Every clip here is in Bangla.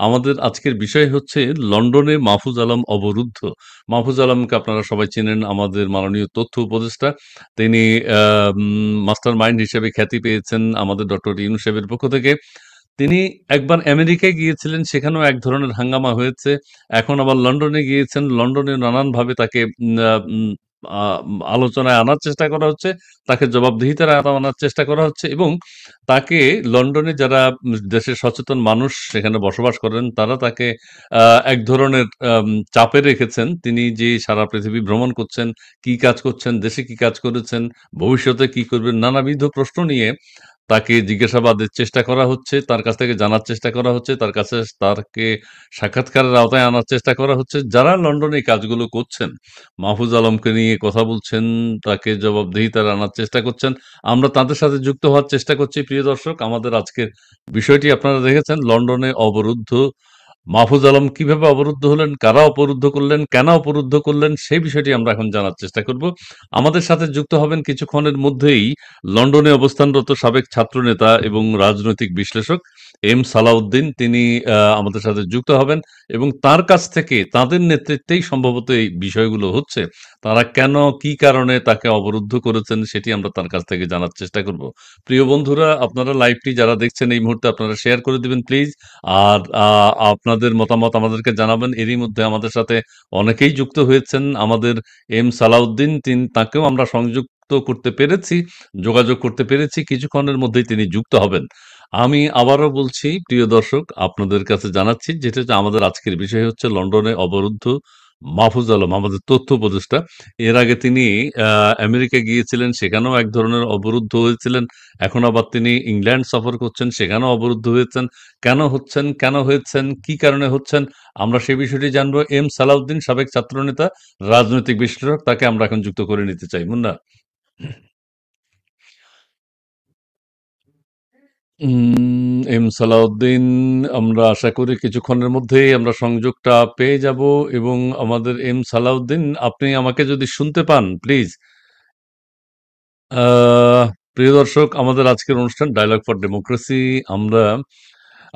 আমাদের আজকের বিষয় হচ্ছে লন্ডনে মাহফুজ আলম অবরুদ্ধ। মাহফুজ আলমকে আপনারা সবাই চেনেন, আমাদের মাননীয় তথ্য উপদেষ্টা। তিনি মাস্টার মাইন্ড হিসেবে খ্যাতি পেয়েছেন আমাদের ডক্টর ইউনূস সাহেবের পক্ষ থেকে। তিনি একবার আমেরিকায় গিয়েছিলেন, সেখানেও এক ধরনের হাঙ্গামা হয়েছে। এখন আবার লন্ডনে গিয়েছেন। লন্ডনে নানানভাবে তাকে আলোচনায় আনার চেষ্টা করা হচ্ছে, তাকে জবাবদিহিতার আনার চেষ্টা করা হচ্ছে এবং তাকে লন্ডনে যারা দেশের সচেতন মানুষ সেখানে বসবাস করেন, তারা তাকে এক ধরনের চাপে রেখেছেন। তিনি যে সারা পৃথিবী ভ্রমণ করছেন, কি কাজ করছেন, দেশে কি কাজ করেছেন, ভবিষ্যতে কি করবেন, নানাবিধ প্রশ্ন নিয়ে তাকে জিজ্ঞাসাবাদের চেষ্টা করা হচ্ছে, তার কাছ থেকে জানার চেষ্টা করা হচ্ছে, তাকে সাক্ষাৎকারের আওতায় আনার চেষ্টা করা হচ্ছে। যারা লন্ডনে এই কাজগুলো করছেন, মাহফুজ আলমকে নিয়ে কথা বলছেন, তাকে জবাবদিহিতার আনার চেষ্টা করছেন, আমরা তাদের সাথে যুক্ত হওয়ার চেষ্টা করছি। প্রিয় দর্শক, আমাদের আজকের বিষয়টি আপনারা দেখেছেন, লন্ডনে অবরুদ্ধ মাহফুজ আলম কিভাবে অবরুদ্ধ হলেন, কারা অবরুদ্ধ করলেন, কেন অবরুদ্ধ করলেন, সেই বিষয়টি আমরা এখন জানার চেষ্টা করব। আমাদের সাথে যুক্ত হবেন কিছুক্ষণের মধ্যেই লন্ডনে অবস্থানরত সাবেক ছাত্রনেতা এবং রাজনৈতিক বিশ্লেষক এম সালাউদ্দিন। তিনি আমাদের সাথে যুক্ত হবেন এবং তার কাছ থেকে, তাদের নেতৃত্বেই সম্ভবত এই বিষয়গুলো হচ্ছে, তারা কেন, কি কারণে তাকে অবরুদ্ধ করেছেন, সেটি আমরা তার কাছ থেকে জানার চেষ্টা করব। প্রিয় বন্ধুরা, আপনারা লাইভটি যারা দেখছেন এই মুহূর্তে আপনারা শেয়ার করে দিবেন প্লিজ। আর আপনাদের মতামত আমাদেরকে জানাবেন। এরই মধ্যে আমাদের সাথে অনেকেই যুক্ত হয়েছেন। আমাদের এম সালাউদ্দিন, তাকেও আমরা সংযুক্ত করতে পেরেছি, যোগাযোগ করতে পেরেছি। কিছুক্ষণের মধ্যেই তিনি যুক্ত হবেন। আমি আবারও বলছি, প্রিয় দর্শক, আপনাদের কাছে জানাচ্ছি, যেটা হচ্ছে আমাদের আজকের বিষয় হচ্ছে লন্ডনে অবরুদ্ধ মাহফুজ আলম, আমাদের তথ্য উপদেষ্টা। এর আগে তিনি আমেরিকা গিয়েছিলেন, সেখানেও এক ধরনের অবরুদ্ধ হয়েছিলেন। এখন আবার তিনি ইংল্যান্ড সফর করছেন, সেখানেও অবরুদ্ধ হয়েছেন। কেন হচ্ছেন, কেন হয়েছেন, কি কারণে হচ্ছেন, আমরা সেই বিষয়টি জানবো। এম সালাউদ্দিন, সাবেক ছাত্রনেতা, রাজনৈতিক বিশ্লেষক, তাকে আমরা এখন যুক্ত করে নিতে চাই। মুন্না। এম সালাউদ্দিন, আমরা আশা করি কিছুক্ষণের মধ্যেই আমরা সংযোগটা পেয়ে যাব এবং আমাদের এম সালাউদ্দিন, আপনি আমাকে যদি শুনতে পান প্লিজ। আহ, প্রিয় দর্শক, আমাদের আজকের অনুষ্ঠান ডায়লগ ফর ডেমোক্রেসি। আমরা,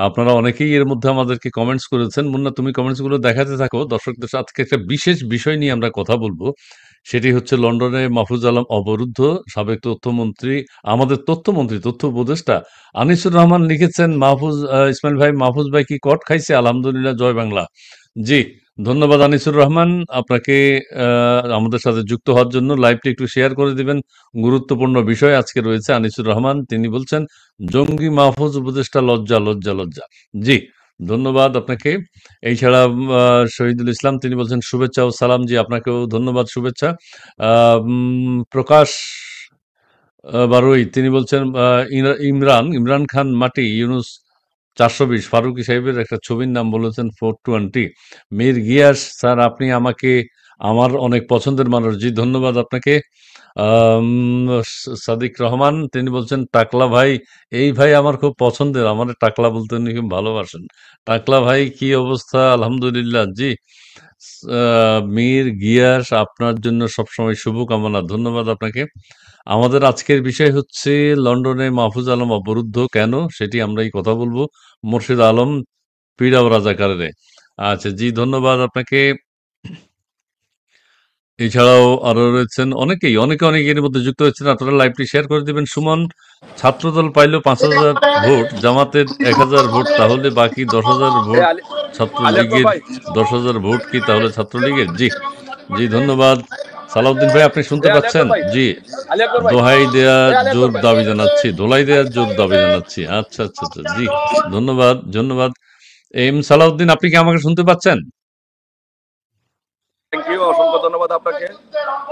আপনারা অনেকেই এর মধ্যে আমাদেরকে কমেন্টস করেছেন। মুন্না, তুমি কমেন্টস গুলো দেখাতে থাকো। দর্শকদের সাথে আজকে একটা বিশেষ বিষয় নিয়ে আমরা কথা বলবো। সেটি হচ্ছে লন্ডনে মাহফুজ আলম অবরুদ্ধ। সাবেক তথ্যমন্ত্রী, আমাদের তথ্যমন্ত্রী, তথ্য উপদেষ্টা আনিসুর রহমান লিখেছেন, মাহফুজ ইসমাইল ভাই, মাহফুজ ভাই কি কট খাইছে? আলহামদুলিল্লাহ, জয় বাংলা। জি, ধন্যবাদ আনিসুর রহমান আপনাকে আমাদের সাথে যুক্ত হওয়ার জন্য। লাইভটি একটু শেয়ার করে দিবেন। গুরুত্বপূর্ণ বিষয় আজকে রয়েছে। আনিসুর রহমান তিনি বলছেন, জঙ্গি মাহফুজ উপদেষ্টা, লজ্জা লজ্জা লজ্জা। জি, ধন্যবাদ আপনাকে। এছাড়া শহীদুল ইসলাম তিনি বলছেন, শুভেচ্ছা ও সালাম। জি, আপনাকেও ধন্যবাদ, শুভেচ্ছা। প্রকাশ বারুই তিনি বলছেন, ইমরান ইমরান খান মাটি, ইউনুস 420, ফারুকী সাহেবের একটা ছবির নাম বলেছেন 420। মীর গিয়াস স্যার, আপনি আমাকে, আমার অনেক পছন্দের মানুষ। জি, ধন্যবাদ আপনাকে। আম, সাদিক রহমান তিনি বলছেন, টাকলা ভাই, এই ভাই আমার খুব পছন্দের, আমার টাকলা বলতে উনি খুব ভালোবাসেন। টাকলা ভাই, কি অবস্থা? আলহামদুলিল্লাহ। জি, মীর গিয়াস, আপনার জন্য সবসময় শুভকামনা। ধন্যবাদ আপনাকে। আমাদের আজকের বিষয় হচ্ছে লন্ডনে মাহফুজ আলম অবরুদ্ধ কেন, সেটি আমরাই কথা বলবো। মোর্শেদ আলম, পীড়াও রাজাকারে। আচ্ছা, জি, ধন্যবাদ আপনাকে। এছাড়াও আরো রয়েছেন অনেকেই, অনেকের মধ্যে যুক্ত হয়েছেন। আপনারা লাইভটি শেয়ার করে দিবেন। সুমন, ছাত্রদল পাইল 5,000 ভোট, জামাতের 1,000 ভোট, তাহলে বাকি 10,000 ভোট আলী আকবর ছাত্রলীগের। ভাই, 10,000 ভোট কি তাহলে ছাত্রলীগের? জি, জি, ধন্যবাদ। সালাউদ্দিন ভাই, আপনি শুনতে আলী আকবর পাচ্ছেন? ভাই, জি, আলী আকবর ভাই, দোহাই দেওয়ার আলী আকবর জোর ভাই। দাবি জানাচ্ছি, ধোলাই দেওয়ার জোর দাবি জানাচ্ছি। আচ্ছা, আচ্ছা, আচ্ছা, জি, ধন্যবাদ, ধন্যবাদ। এম সালাউদ্দিন, আপনি কি আমাকে শুনতে পাচ্ছেন? থ্যাংক ইউ, অসংখ্য ধন্যবাদ আপনাকে।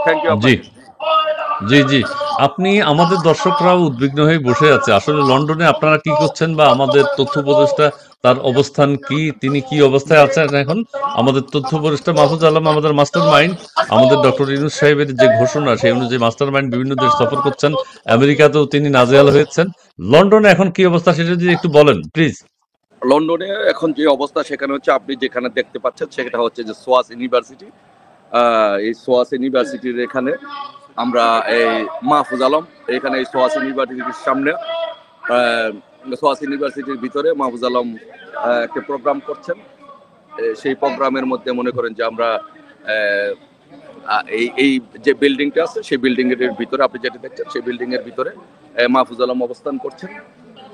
থ্যাংক ইউ জি, আপনাকে। জি, জি। আপনি, আমাদের দর্শকরাও উদ্বিগ্ন হয়ে বসে আছে। আসলে লন্ডনে আপনারা কি করছেন, বা আমাদের তথ্য উপদেষ্টা, তার অবস্থান কি, তিনি কি অবস্থায় আছেন এখন? আমাদের তথ্য উপদেষ্টা মাহফুজ আলম, আমাদের মাস্টার মাইন্ড, আমাদের ডক্টর ইউনূস সাহেবের যে ঘোষণা, সেই অনুযায়ী মাস্টার মাইন্ড বিভিন্ন দেশ সফর করছেন। আমেরিকাতেও তিনি নাজেহাল হয়েছেন। লন্ডনে এখন কি অবস্থা, সেটা যদি একটু বলেন প্লিজ। লন্ডনে এখন যে অবস্থা, সেখানে হচ্ছে আপনি যেখানে দেখতে পাচ্ছেন, সেটা হচ্ছে যে সোয়াস ইউনিভার্সিটি। এই সোয়াস ইউনিভার্সিটির এখানে আমরা এই মাহফুজ আলম, এখানে এই সোয়াস ইউনিভার্সিটির সামনে সোয়াস ইউনিভার্সিটির ভিতরে মাহফুজ আলম একটা প্রোগ্রাম করছেন। সেই প্রোগ্রামের মধ্যে মনে করেন যে আমরা এই যে বিল্ডিংটা আছে সেই বিল্ডিং এর ভিতরে আপনি যেটা দেখছেন সেই বিল্ডিং এর ভিতরে মাহফুজ আলম অবস্থান করছেন।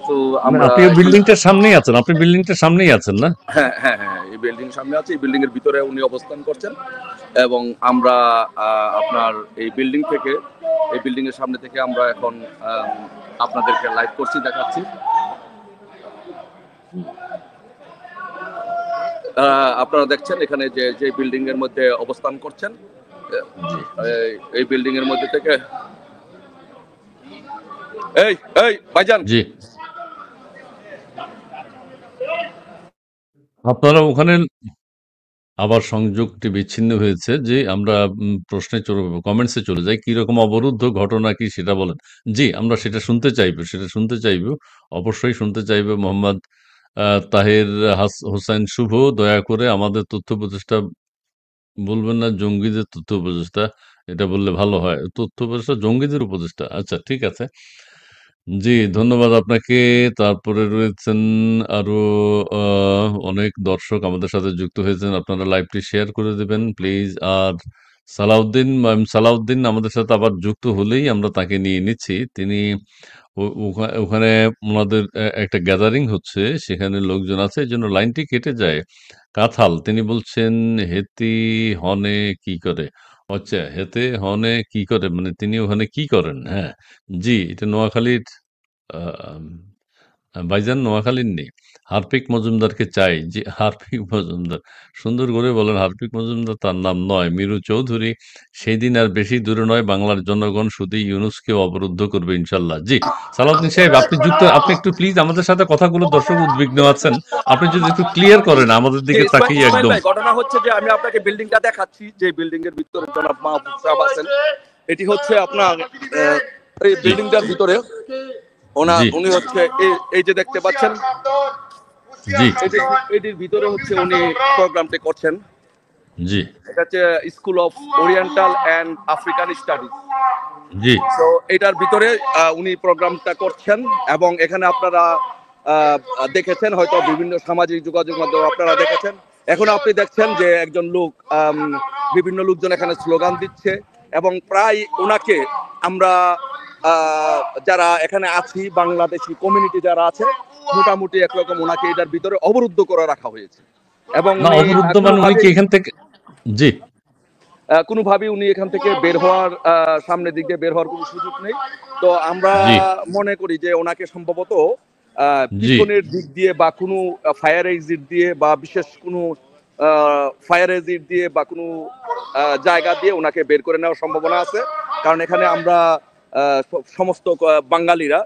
তো আমরা আপনি বিল্ডিংটার সামনেই আছেন, আপনি বিল্ডিংটার সামনেই আছেন না? হ্যাঁ হ্যাঁ হ্যাঁ, এই বিল্ডিং সামনে আছে, এই বিল্ডিং এর ভিতরে উনি অবস্থান করছেন এবং আমরা আপনার এই বিল্ডিং থেকে, এই বিল্ডিং এর সামনে থেকে আমরা এখন আপনাদেরকে লাইভ করছি, দেখাচ্ছি। আপনারা দেখছেন এখানে যে যে বিল্ডিং এর মধ্যে অবস্থান করছেন, এই বিল্ডিং এর মধ্যে থেকে এই এই ভাইজান, জি, আপনারা ওখানে আবার সংযোগটি বিচ্ছিন্ন হয়েছে। যে আমরা প্রশ্নে কমেন্টসে চলে যাই, কিরকম অবরুদ্ধ ঘটনা কি সেটা বলেন। জি, আমরা সেটা শুনতে চাইবো, অবশ্যই শুনতে চাইবো। মোহাম্মদ তাহের হোসেন শুভ, দয়া করে আমাদের তথ্য উপদেষ্টা বলবেন না, জঙ্গিদের তথ্য উপদেষ্টা, এটা বললে ভালো হয়। তথ্য উপদেষ্টা জঙ্গিদের উপদেষ্টা, আচ্ছা ঠিক আছে। জি, ধন্যবাদ আপনাকে। তারপরে রয়েছেন আরো অনেক দর্শক আমাদের সাথে যুক্ত হয়েছেন। আপনারা লাইভটি শেয়ার করে দেবেন প্লিজ। আর সালাউদ্দিন আমাদের সাথে আবার যুক্ত হলেই আমরা তাকে নিয়ে নিচ্ছি। তিনি ওখানে ওনাদের একটা গ্যাদারিং হচ্ছে, সেখানে লোকজন আছে, এই জন্য লাইনটি কেটে যায়। কাঁঠাল, তিনি বলছেন হেতি হনে কি করে? আচ্ছা, হেতে হনে কি করে মানে তিনি ওখানে কি করেন? হ্যাঁ, জি, এটা নোয়াখালীর আম ভাইজান, নোয়াখালীর নেই। হার্পিক মজুমদারকে চাই। জি, হার্পিক মজুমদার। সুন্দর করে বলেন, হার্পিক মজুমদার তার নাম নয়। মিরু চৌধুরী, সেদিন আর বেশি দূরে নয়, বাংলার জনগণ শুধু ইউনুসকেও অবরুদ্ধ করবে ইনশাল্লাহ। জি, সালাউদ্দিন সাহেব, আপনি একটু প্লিজ আমাদের সাথে কথাগুলো, দর্শক উদ্বিগ্ন আছেন। আপনি যদি একটু ক্লিয়ার করেন আমাদের দিকে তাকিয়ে একদম। ঘটনা হচ্ছে যে আমি আপনাকে বিল্ডিংটা দেখাচ্ছি, যে বিল্ডিং এর ভিতরে জনাব মাহফুজ সাহেব আছেন। এটি হচ্ছে আপনার এই বিল্ডিংটার ভিতরে উনি হচ্ছে এই যে দেখতে পাচ্ছেন, জি, এটির ভিতরে হচ্ছে উনি প্রোগ্রামটি করছেন। জি, এটা হচ্ছে school of oriental and African studies. জি, তো এটার ভিতরে উনি প্রোগ্রামটা করছেন এবং এখানে আপনারা দেখেছেন হয়তো বিভিন্ন সামাজিক যোগাযোগ মাধ্যমে আপনারা দেখেছেন। এখন আপনি দেখছেন যে একজন লোক, বিভিন্ন লোকজন এখানে স্লোগান দিচ্ছে এবং প্রায় ওনাকে আমরা যারা এখানে আছি, বাংলাদেশি কমিউনিটি যারা আছে, মোটামুটি একরকম ওনাকে এটার ভিতরে অবরুদ্ধ করে রাখা হয়েছে এবং অবরুদ্ধ মানে উনি কি এখান থেকে, জি, কোনোভাবেই উনি এখান থেকে বের হওয়ার, সামনের দিক দিয়ে বের হওয়ার কোনো সুযোগ নেই। তো আমরা মনে করি যে ওনাকে সম্ভবত পিছনের দিক দিয়ে বা কোনো ফায়ার এক্সিট দিয়ে বা বিশেষ কোনো ফায়ার এক্সিট দিয়ে বা কোনো জায়গা দিয়ে ওনাকে বের করে নেওয়ার সম্ভাবনা আছে। কারণ এখানে আমরা সমস্ত বাঙালিরা,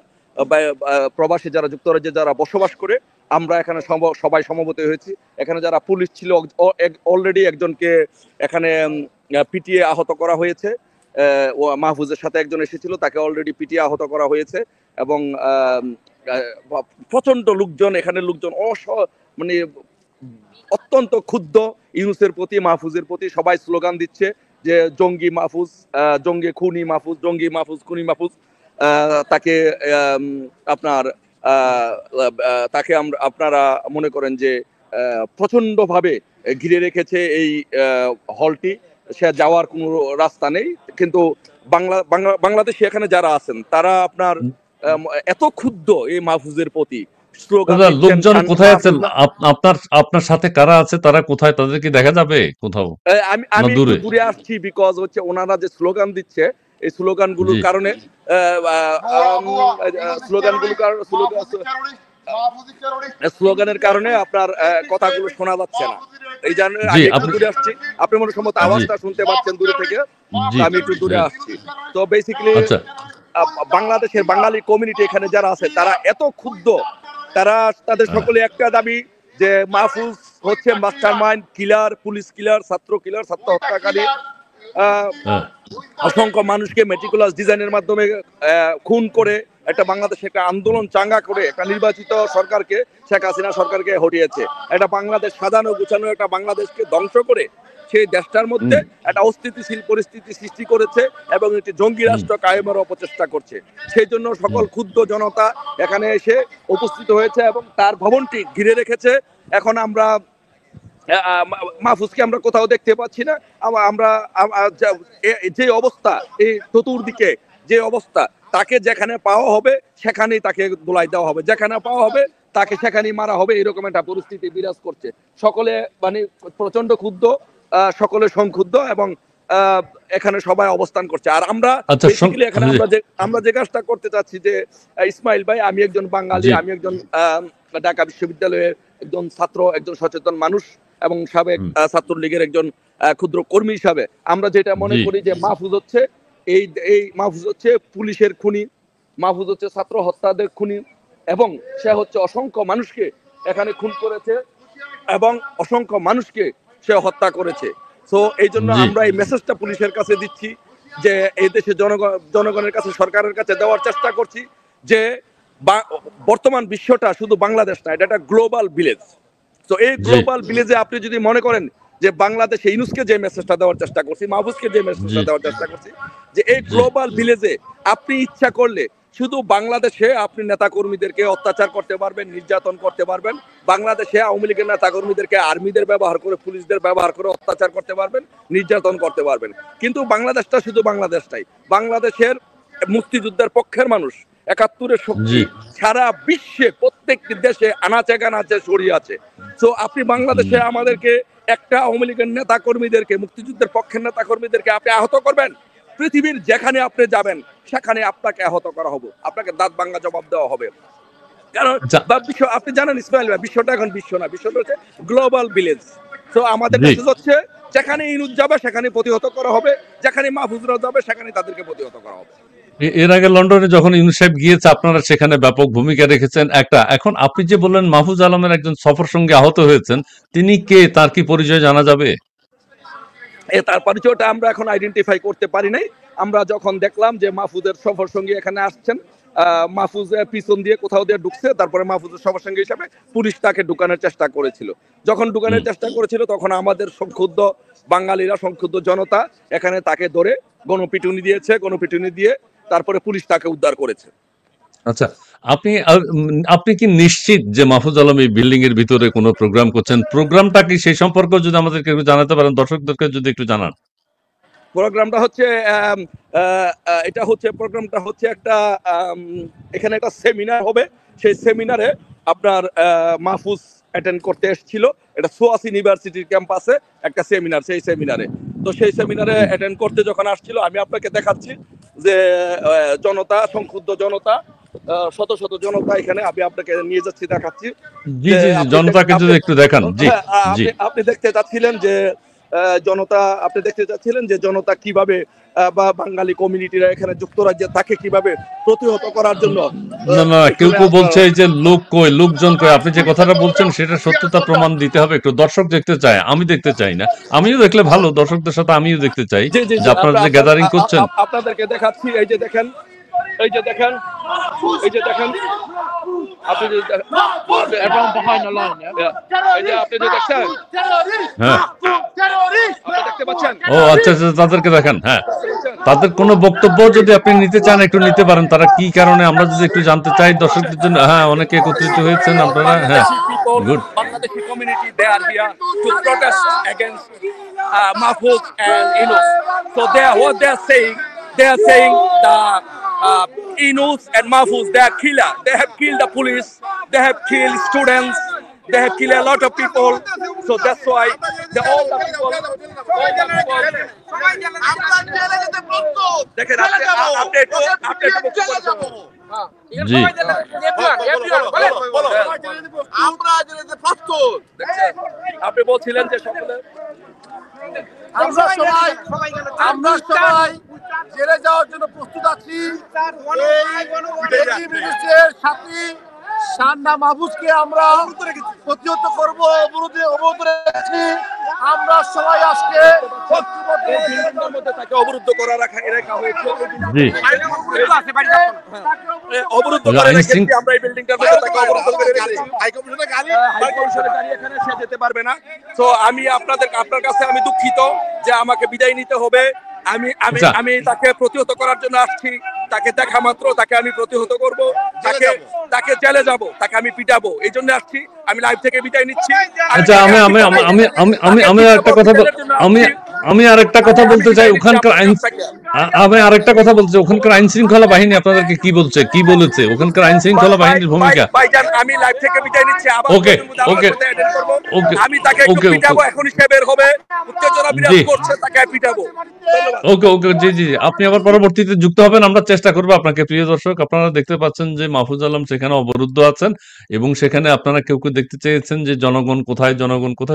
প্রবাসী যারা যুক্তরাজ্যে যারা বসবাস করে, আমরা এখানে সবাই সমবেত হয়েছি। এখানে যারা পুলিশ ছিল, অলরেডি একজনকে এখানে পিটিয়ে আহত করা হয়েছে। মাহফুজের সাথে একজন এসেছিল, তাকে অলরেডি পিটিয়ে আহত করা হয়েছে এবং প্রচন্ড লোকজন, এখানে লোকজন মানে অত্যন্ত ক্ষুব্ধ ইউনূসের প্রতি, মাহফুজের প্রতি। সবাই স্লোগান দিচ্ছে যে জঙ্গি মাহফুজ, জঙ্গি খুনি মাহফুজ, জঙ্গি মাহফুজ, খুনি মাহফুজ। তাকে তাকে আপনারা মনে করেন যে প্রচন্ডভাবে ঘিরে রেখেছে এই হলটি। সে যাওয়ার কোনো রাস্তা নেই। কিন্তু বাংলাদেশে এখানে যারা আছেন তারা আপনার এত ক্ষুব্ধ এই মাহফুজের প্রতি। লোকজন কোথায় আছেন? আপনার সাথে কারা আছে, তারা কোথায়? তাদেরকে দেখা যাবে কোথাও? আমি দূরে আসছি, বিকজ হচ্ছে ওনারা যে স্লোগান দিচ্ছে, এই স্লোগানগুলোর কারণে স্লোগানের কারণে আপনার কথাগুলো শোনা যাচ্ছে না। এই জন্য আমি একটু দূরে আসছি। আপনি মনে সম্মত আওয়াজটা শুনতে পাচ্ছেন দূরে থেকে, আমি একটু দূরে আসছি। তো বেসিক্যালি বাংলাদেশের বাঙালি কমিউনিটি এখানে যারা আছে তারা এত ক্ষুব্ধ, তাদের সকলে একটা দাবি যে মাহফুজ হচ্ছে মাস্টারমাইন্ড কিলার, পুলিশ কিলার, ছাত্র কিলার, ছাত্র হত্যাকারী। অসংখ্য মানুষকে মেটিকুলাস ডিজাইনের মাধ্যমে খুন করে একটা বাংলাদেশে একটা আন্দোলন চাঙ্গা করে একটা নির্বাচিত সরকারকে, শেখ হাসিনা সরকারকে হটিয়েছে। একটা বাংলাদেশ সাজানো গুছানো একটা বাংলাদেশকে ধ্বংস করে সেই দেশটার মধ্যে একটা অস্থিতিশীল পরিস্থিতি সৃষ্টি করেছে এবং একটি জঙ্গি রাষ্ট্র কায়েমের অপচেষ্টা করছে। সেই জন্য সকল ক্ষুদ্র জনতা এখানে এসে উপস্থিত হয়েছে এবং তার ভবনটি ঘিরে রেখেছে। এখন আমরা মাহফুজকে আমরা কোথাও দেখতে পাচ্ছি না। আমরা যে অবস্থা, এই চতুর্দিকে যে অবস্থা, তাকে যেখানে পাওয়া হবে সেখানেই তাকে দোলাই দেওয়া হবে, যেখানে পাওয়া হবে তাকে সেখানেই মারা হবে, এরকম একটা পরিস্থিতি বিরাজ করছে। সকলে মানে প্রচন্ড ক্ষুব্ধ, সকলে সংক্ষুব্ধ এবং এখানে সবাই অবস্থান করছে। আর আমরা এখানে আমরা যে কাজটা করতে চাচ্ছি যে ইসমাইল ভাই, আমি একজন বাঙালি, আমি একজন ঢাকা বিশ্ববিদ্যালয়ের একজন ছাত্র, একজন সচেতন মানুষ এবং সাবেক ছাত্রলীগের একজন ক্ষুদ্র কর্মী হিসাবে আমরা যেটা মনে করি যে মাহফুজ হচ্ছে মাহফুজ হচ্ছে পুলিশের খুনি, মাহফুজ হচ্ছে ছাত্র হত্যাদের খুনি এবং সে হচ্ছে অসংখ্য মানুষকে এখানে খুন করেছে এবং অসংখ্য মানুষকে সে হত্যা করেছে। তো এই জন্য আমরা এই মেসেজটা পুলিশের কাছে দিচ্ছি যে এই দেশে জনগণের কাছে, সরকারের কাছে দেওয়ার চেষ্টা করছি যে বর্তমান বিশ্বটা শুধু বাংলাদেশ না, এটা একটা গ্লোবাল ভিলেজ। তো এই গ্লোবাল ভিলেজে আপনি যদি মনে করেন যে বাংলাদেশে ইউনুসকে যে মেসেজটা দেওয়ার চেষ্টা করছি, মাহফুজকে যে মেসেজটা দেওয়ার চেষ্টা করছি, যে এই গ্লোবাল ভিলেজে আপনি ইচ্ছা করলে শুধু বাংলাদেশে আপনি নেতা কর্মীদেরকে অত্যাচার করতে পারবেন, নির্যাতন করতে পারবেন। বাংলাদেশে আওয়ামী লীগের নেতা কর্মীদেরকে আর্মিদের ব্যবহার করে, পুলিশদের ব্যবহার করে অত্যাচার করতে পারবেন, নির্যাতন করতে পারবেন। কিন্তু বাংলাদেশটা শুধু বাংলাদেশটাই, বাংলাদেশের মুক্তিযুদ্ধের পক্ষের মানুষ, ৭১-এর শক্তি সারা বিশ্বে প্রত্যেকটি দেশে আনাচে কানাচে ছড়িয়ে আছে। তো আপনি বাংলাদেশে আমাদেরকে একটা আওয়ামী লীগের নেতা কর্মীদেরকে, মুক্তিযুদ্ধের পক্ষের নেতা কর্মীদেরকে আপনি আহত করবেন, পৃথিবীর যেখানে আপনি যাবেন সেখানে আপনাকে আহত করা হবে, আপনাকে দাঁত ভাঙা জবাব দেওয়া হবে। কারণ বিশ্ব, আপনি জানেন ইসমাইল ভাই, বিশ্বটা এখন বিশ্ব না, বিশ্বটা হচ্ছে গ্লোবাল ভিলেজ। তো আমাদের মেসেজ হচ্ছে যেখানে ইনুস যাবে সেখানে প্রতিহত করা হবে, যেখানে মাহফুজরা যাবে সেখানে তাদেরকে প্রতিহত করা হবে। এর আগে লন্ডনে যখন ইউনুস সাহেব গিয়েছে আপনারা সেখানে ব্যাপক ভূমিকা রেখেছেন। এখন আপনি যে বললেন মাহফুজ আলমের একজন সফর সঙ্গে আহত হয়েছেন, তিনি কে, তার কি পরিচয় জানা যাবে? তার পরিচয়টা আমরা এখন আইডেন্টিফাই করতে পারি নাই। আমরা যখন দেখলাম যে মাহফুজের সফর সঙ্গী এখানে আসছেন, মাহফুজ পিছন দিয়ে কোথাও দিয়ে ঢুকছে, তারপরে মাহফুজের সফর সঙ্গী হিসাবে পুলিশ তাকে ঢুকানোর চেষ্টা করেছিল। যখন ঢুকানোর চেষ্টা করেছিল তখন আমাদের সংক্ষুব্ধ বাঙালিরা, সংক্ষুব্ধ জনতা এখানে তাকে ধরে গণপিটুনি দিয়েছে, গণপিটুনি দিয়ে তারপরে পুলিশ তাকে উদ্ধার করেছে। আচ্ছা, আপনি কি নিশ্চিত যে মাহফুজ আলম এই বিল্ডিং এর ভিতরে কোনো প্রোগ্রাম করছেন? প্রোগ্রামটা কি, সেই সম্পর্কে যদি আমাদেরকে একটু জানাতে পারেন, দর্শকদেরকে যদি একটু জানান। প্রোগ্রামটা হচ্ছে প্রোগ্রামটা হচ্ছে একটা এখানে একটা সেমিনার হবে। সেই সেমিনারে আপনার মাহফুজ অ্যাটেন্ড করতে এসেছিল। এটা সোয়াস ইউনিভার্সিটির ক্যাম্পাসে একটা সেমিনার। সেই সেমিনারে অ্যাটেন্ড করতে যখন আসছিল, আমি আপনাকে দেখাচ্ছি যে জনতা, সংক্ষুব্ধ জনতা, শত শত জনতা এখানে, আমি আপনাকে নিয়ে যাচ্ছি, দেখাচ্ছি। জি জি, জনতাকে যদি একটু দেখান। জি জি, আপনি দেখতে চাচ্ছিলেন যে জনতা কিভাবে বা বাঙালি কমিউনিটিরা এখানে যুক্তরাজ্যে তাকে কিভাবে প্রতিহত করার জন্য। না, কেউ বলছে যে লোকজন কই, আপনি যে কথাটা বলছেন সেটা সত্যতা প্রমাণ দিতে হবে। একটু দর্শক দেখতে চায়, আমি দেখতে চাই না। আমিও দেখলে ভালো, দর্শকদের সাথে আমিও দেখতে চাই যে আপনারা যে গ্যাদারিং করছেন। আপনাদেরকে দেখাচ্ছি, এই যে দেখেন, আপনি যে দেখছেন, দেখতে পাচ্ছেন। ও আচ্ছা, তাদেরকে দেখান। হ্যাঁ, তাদের কোনো বক্তব্য যদি আপনি নিতে চান একটু নিতে পারেন, তারা কি কারণে, আমরা যদি একটু জানতে চাই দর্শকদের জন্য। হ্যাঁ, অনেকে একত্রিত হয়েছেন আপনারা। হ্যাঁ, good. Bangladeshi community, they are here to protest against Mahfouz and Yunus. So what they are saying the Yunus and Mahfouz, they are killer. They have killed the police, they have killed students, they have killed a lot of people. So that's why all the people দেখেন, আপনি বলছিলেন যে সকলে আমরা সবাই জেলে যাওয়ার জন্য প্রস্তুত আছি। সাথী সান্না মাহফুজকে আমরা প্রতিহত করবো, অবরোধে রেখেছি। আমরা সবাই আজকে এই বিল্ডিংটার মধ্যে তাকে অবরুদ্ধ করে রাখা হয়েছে। জি অবরুদ্ধ করে রেখেছি আমরা এই বিল্ডিংটার মধ্যে, তাকে অবরুদ্ধ করে রেখেছি। হাইকমিশনের গাড়ি এখানে সে যেতে পারবে না। তো আমি আপনার কাছে আমি দুঃখিত যে আমাকে বিদায় নিতে হবে। আমি তাকে প্রতিহত করার জন্য আসছি। তাকে দেখা মাত্র তাকে আমি প্রতিহত করব, তাকে জেলে যাব, তাকে আমি পিটাবো, এই জন্য আসছি। আমি লাইভ থেকে বিদায় নিচ্ছি। আচ্ছা, আমি আরেকটা কথা বলতে চাই। ওখানকার আইন শৃঙ্খলা বাহিনী আপনাদেরকে কি বলছে, কি বলেছে ওখানকার আইন শৃঙ্খলা বাহিনীর ভূমিকা? ভাইজান আমি লাইভ থেকে বিদায় নিচ্ছি। আবার ওকে আমি তাকে একটু পিটাবো, এখনই সে বের হবে। উত্তেজনা বিরাজ করছে, তাকে পিটাবো। ওকে জি আপনি আবার পরবর্তীতে যুক্ত হবেন, আমরা চেষ্টা করবো আপনাকে। প্রিয় দর্শক, আপনারা দেখতে পাচ্ছেন যে মাহফুজ আলম সেখানে অবরুদ্ধ আছেন এবং সেখানে আপনারা কেউ দেখতে চেয়েছেন যে জনগণ কোথায়,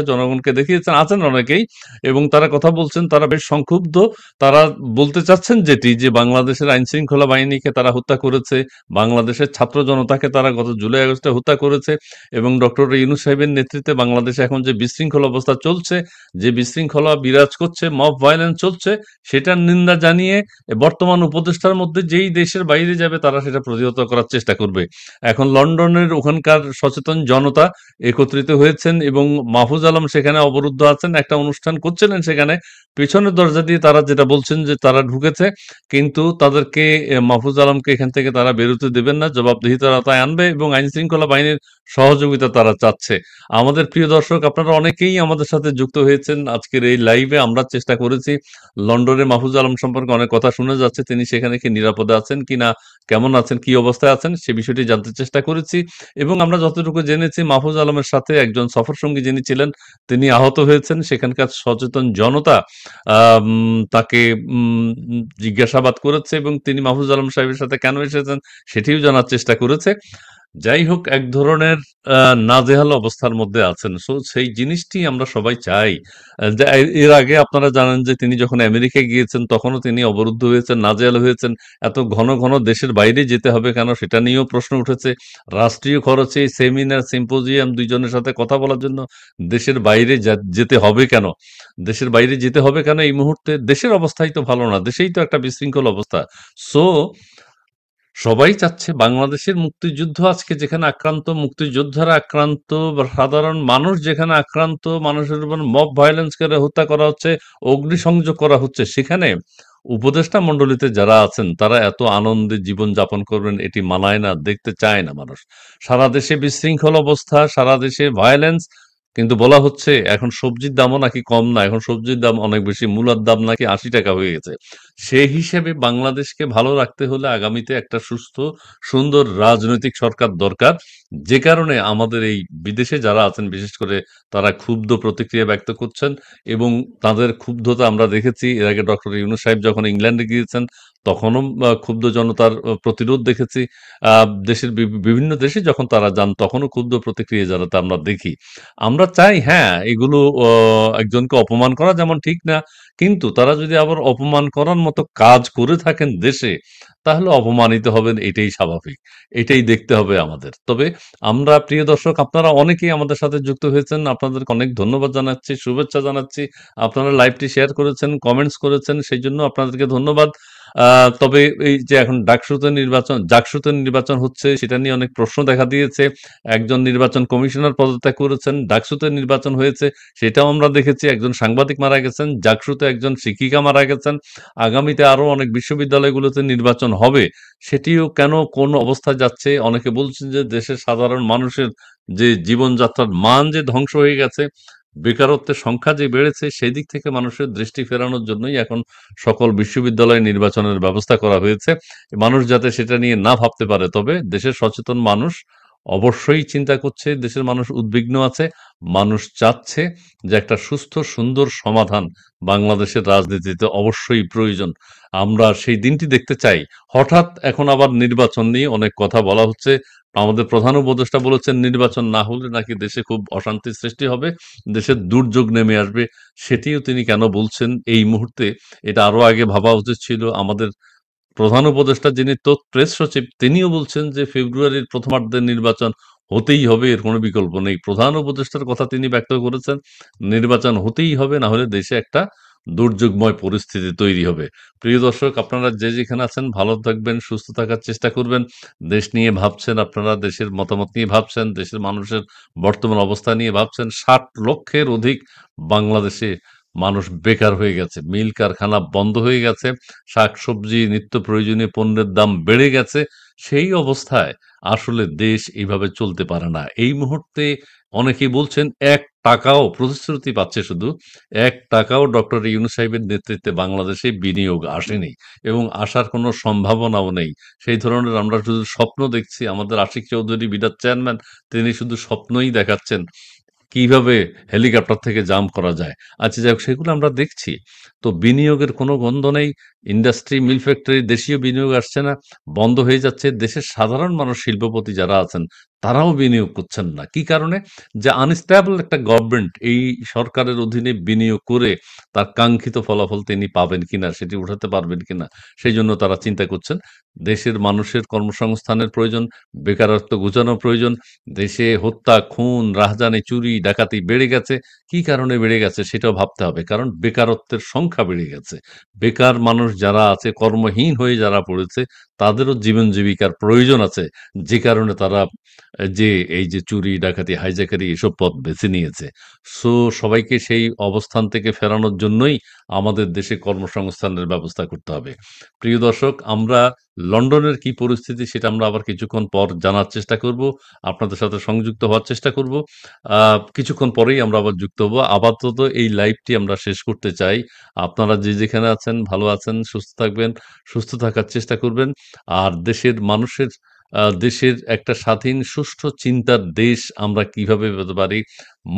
জনগণকে দেখিয়েছেন, আছেন অনেকেই এবং তারা কথা বলছেন, তারা বেশ সংক্ষুব্ধ। তারা বলতে চাচ্ছেন যেটি যে বাংলাদেশের আইন শৃঙ্খলা বাহিনীকে তারা হত্যা করেছে, বাংলাদেশের ছাত্র জনতাকে তারা গত জুলাই আগস্টে হত্যা করেছে এবং ডক্টর ইউনূস সাহেবের নেতৃত্বে বাংলাদেশে এখন যে বিশৃঙ্খল অবস্থা চলছে, যে বিশৃঙ্খলা বিরাজ করছে, মব ভায়োলেন্স চলছে, সেটার নিন্দা জানিয়ে বর্তমান উপদেষ্টার মধ্যে যেই দেশের বাইরে যাবে তারা সেটা প্রতিহত করার চেষ্টা করবে। এখন লন্ডনের ওখানকার সচেতন জনতা একত্রিত হয়েছেন এবং মাহফুজ আলম সেখানে অবরুদ্ধ আছেন, একটা অনুষ্ঠান করছিলেন সেখানে। পেছনের দরজা দিয়ে তারা যেটা বলছেন যে তারা ঢুকেছে, কিন্তু তাদেরকে মাহফুজ আলমকে এখান থেকে তারা বেরোতে দেবেন না, জবাবদিহিতা তাই আনবে এবং আইন শৃঙ্খলা বাহিনীর সহযোগিতা তারা চাচ্ছে। আমাদের প্রিয় দর্শক, আপনারা অনেকেই আমাদের সাথে যুক্ত হয়েছেন আজকের এই লাইভে। আমরা চেষ্টা করেছি, লন্ডনে মাহফুজ আলম সম্পর্কে অনেক কথা শোনা যাচ্ছে, তিনি সেখানে কি নিরাপদে আছেন কিনা, কেমন আছেন, কি অবস্থায় আছেন, সে বিষয়টি জানতে চেষ্টা করেছি এবং আমরা যতটুকু জেনেছি মাহফুজ আলমের সাথে একজন সফর সঙ্গী যিনি ছিলেন তিনি আহত হয়েছেন। সেখানকার সচেতন জনতা তাকে জিজ্ঞাসাবাদ করেছে এবং তিনি মাহফুজ আলম সাহেবের সাথে কেন এসেছেন সেটিও জানার চেষ্টা করেছে। যাই হোক, এক ধরনের নাজেহাল অবস্থার মধ্যে আছেন। সো সেই জিনিসটি আমরা সবাই চাই। এর আগে আপনারা জানেন যে তিনি যখন আমেরিকায় গিয়েছেন তখনও তিনি অবরুদ্ধ হয়েছেন, নাজেহাল হয়েছেন। এত ঘন ঘন দেশের বাইরে যেতে হবে কেন সেটা নিয়েও প্রশ্ন উঠেছে। রাষ্ট্রীয় খরচে সেমিনার, সিম্পোজিয়াম, দুইজনের সাথে কথা বলার জন্য দেশের বাইরে যেতে হবে কেন, দেশের বাইরে যেতে হবে কেন এই মুহূর্তে? দেশের অবস্থাই তো ভালো না, দেশেই তো একটা বিশৃঙ্খল অবস্থা। সো সবাই চাচ্ছে বাংলাদেশের মুক্তিযুদ্ধ আজকে যেখানে আক্রান্ত, মুক্তিযোদ্ধারা আক্রান্ত, সাধারণ মানুষ যেখানে আক্রান্ত, মানুষের উপর মব ভায়োলেন্স করে হত্যা করা হচ্ছে, অগ্নিসংযোগ করা হচ্ছে, সেখানে উপদেষ্টা মণ্ডলীতে যারা আছেন তারা এত আনন্দে জীবন যাপন করবেন এটি মানায় না, দেখতে চায় না মানুষ। সারা দেশে বিশৃঙ্খল অবস্থা, সারা দেশে ভায়োলেন্স, কিন্তু বলা হচ্ছে এখন সবজির দামও নাকি কম না, এখন সবজির দাম অনেক বেশি, মূলার দাম নাকি ৮০ টাকা হয়ে গেছে। সেই হিসেবে বাংলাদেশকে ভালো রাখতে হলে আগামীতে একটা সুস্থ সুন্দর রাজনৈতিক সরকার দরকার, যে কারণে আমাদের এই বিদেশে যারা আছেন বিশেষ করে তারা ক্ষুব্ধ প্রতিক্রিয়া ব্যক্ত করছেন এবং তাদের ক্ষুব্ধতা আমরা দেখেছি। এর আগে ডক্টর ইউনূস সাহেব যখন ইংল্যান্ডে গিয়েছেন তখনও ক্ষুব্ধ জনতার প্রতিরোধ দেখেছি। দেশের বিভিন্ন দেশে যখন তারা যান তখনও ক্ষুব্ধ প্রতিক্রিয়া জানাতে আমরা দেখি। আমরা চাই, হ্যাঁ, এগুলো একজনকে অপমান করা যেমন ঠিক না, কিন্তু তারা যদি আবার অপমান করার মতো কাজ করে থাকেন দেশে, তাহলে অপমানিত হবেন, এটাই স্বাভাবিক, এটাই দেখতে হবে আমাদের। তবে আমরা, প্রিয় দর্শক, আপনারা অনেকেই আমাদের সাথে যুক্ত হয়েছেন, আপনাদেরকে অনেক ধন্যবাদ জানাচ্ছি, শুভেচ্ছা জানাচ্ছি। আপনারা লাইভটি শেয়ার করেছেন, কমেন্টস করেছেন, সেই জন্য আপনাদেরকে ধন্যবাদ। তবে এই যে এখন জাকসুতে নির্বাচন হচ্ছে সেটা নিয়ে অনেক প্রশ্ন দেখা দিয়েছে। একজন নির্বাচন কমিশনার পদত্যাগ করেছেন, ডাকসুতে নির্বাচন হয়েছে সেটাও আমরা দেখেছি। একজন সাংবাদিক মারা গেছেন, জাকসুতে একজন শিক্ষিকা মারা গেছেন। আগামীতে আরো অনেক বিশ্ববিদ্যালয়গুলোতে নির্বাচন হবে, সেটিও কেন, কোন অবস্থায় যাচ্ছে? অনেকে বলছেন যে দেশের সাধারণ মানুষের যে জীবনযাত্রার মান যে ধ্বংস হয়ে গেছে, বেকারত্বের সংখ্যা যে বেড়েছে, সেই দিক থেকে মানুষের দৃষ্টি ফেরানোর জন্যই এখন সকল বিশ্ববিদ্যালয় নির্বাচনের ব্যবস্থা করা হয়েছে, মানুষ যাতে সেটা নিয়ে না ভাবতে পারে। তবে দেশের সচেতন মানুষ অবশ্যই চিন্তা করছে, দেশের মানুষ উদ্বিগ্ন আছে, মানুষ চাচ্ছে যে একটা সুস্থ সুন্দর সমাধান বাংলাদেশের রাজনীতিতে অবশ্যই প্রয়োজন। আমরা সেই দিনটি দেখতে চাই। হঠাৎ এখন আবার নির্বাচন নিয়ে অনেক কথা বলা হচ্ছে। আমাদের প্রধান উপদেষ্টা বলেছেন নির্বাচন না হলে নাকি দেশে খুব অশান্তির সৃষ্টি হবে, দেশের দুর্যোগ নেমে আসবে। সেটিও তিনি কেন বলছেন এই মুহূর্তে? এটা আরো আগে ভাবা উচিত ছিল। আমাদের প্রধান উপদেষ্টা যিনি প্রেস সচিব তিনিও বলছেন যে ফেব্রুয়ারির প্রথমার্ধে নির্বাচন হতেই হবে, এর কোনো বিকল্প নেই। প্রধান উপদেষ্টার কথা তিনি ব্যক্ত করেছেন, নির্বাচন হতেই হবে, না হলে দেশে একটা দুর্যোগময় পরিস্থিতি তৈরি হবে। প্রিয় দর্শক, আপনারা যে যেখানে আছেন ভালো থাকবেন, সুস্থ থাকার চেষ্টা করবেন। দেশ নিয়ে ভাবছেন, আপনারা দেশের মতামত নিয়ে ভাবছেন, দেশের মানুষের বর্তমান অবস্থা নিয়ে ভাবছেন। ৬০ লক্ষের অধিক বাংলাদেশে মানুষ বেকার হয়ে গেছে, মিল কারখানা বন্ধ হয়ে গেছে, শাকসবজি নিত্য প্রয়োজনীয় পণ্যের দাম বেড়ে গেছে। সেই অবস্থায় আসলে দেশ এইভাবে চলতে পারে না। এই মুহূর্তে অনেকেই বলছেন ৳১ প্রতিশ্রুতি পাচ্ছে শুধু। ৳১ ডক্টর ইউনূস সাহেবের নেতৃত্বে বাংলাদেশে বিনিয়োগ আসেনি এবং আসার কোনো সম্ভাবনাও নেই। সেই ধরনের আমরা শুধু স্বপ্ন দেখছি। আমাদের আশিক চৌধুরী বিডার চেয়ারম্যান, তিনি শুধু স্বপ্নই দেখাচ্ছেন কিভাবে হেলিকপ্টার থেকে জাম্প করা যায়। আচ্ছা যাই হোক, সেগুলো আমরা দেখছি। তো বিনিয়োগের কোনো গন্ধ নেই। ইন্ডাস্ট্রি, মিল ফ্যাক্টরি, দেশীয় বিনিয়োগ আসছে না, বন্ধ হয়ে যাচ্ছে। দেশের সাধারণ মানুষ, শিল্পপতি যারা আছেন, তারাও বিনিয়োগ করছেন না। কি কারণে? যে আনস্টেবল একটা গভর্নমেন্ট এই সরকারের অধীনে বিনিয়োগ করে তার কাঙ্ক্ষিত ফলাফল তিনি পাবেন কিনা, সেটি উঠাতে পারবেন কিনা, সেইজন্য তারা চিন্তা করছেন। দেশের মানুষের কর্মসংস্থানের প্রয়োজন, বেকারত্ব ঘুচানো প্রয়োজন। দেশে হত্যা, খুন, রাহাজানি, চুরি, ডাকাতি বেড়ে গেছে। কি কারণে বেড়ে গেছে সেটাও ভাবতে হবে। কারণ বেকারত্বের সংখ্যা বেড়ে গেছে। বেকার মানুষ যারা আছে, কর্মহীন হয়ে যারা পড়েছে, তাদেরও জীবন জীবিকার প্রয়োজন আছে। যে কারণে তারা যে এই যে চুরি, ডাকাতি, হাইজ্যাকারি এসব পথ বেছে নিয়েছে। সো সবাইকে সেই অবস্থান থেকে ফেরানোর জন্যই আমাদের দেশে কর্মসংস্থানের ব্যবস্থা করতে হবে। প্রিয় দর্শক, আমরা লন্ডনের কি পরিস্থিতি সেটা আমরা আবার কিছুক্ষণ পর জানার চেষ্টা করব। আপনাদের সাথে সংযুক্ত হওয়ার চেষ্টা করব। কিছুক্ষণ পরেই আমরা আবার যুক্ত হব। আপাতত এই লাইভটি আমরা শেষ করতে চাই। আপনারা যে যেখানে আছেন ভালো আছেন, সুস্থ থাকবেন, সুস্থ থাকার চেষ্টা করবেন। আর দেশের মানুষের দেশের একটা স্বাধীন সুষ্ঠু চিন্তার দেশ আমরা কিভাবে পেতে পারি,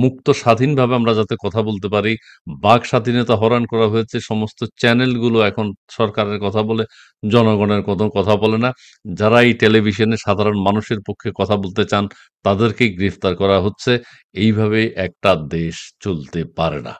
মুক্ত স্বাধীনভাবে আমরা যাতে কথা বলতে পারি। বাক স্বাধীনতা হরণ করা হয়েছে। সমস্ত চ্যানেলগুলো এখন সরকারের কথা বলে, জনগণের কোনো কথা বলে না। যারা এই টেলিভিশনে সাধারণ মানুষের পক্ষে কথা বলতে চান, তাদেরকেই গ্রেফতার করা হচ্ছে। এইভাবে একটা দেশ চলতে পারে না।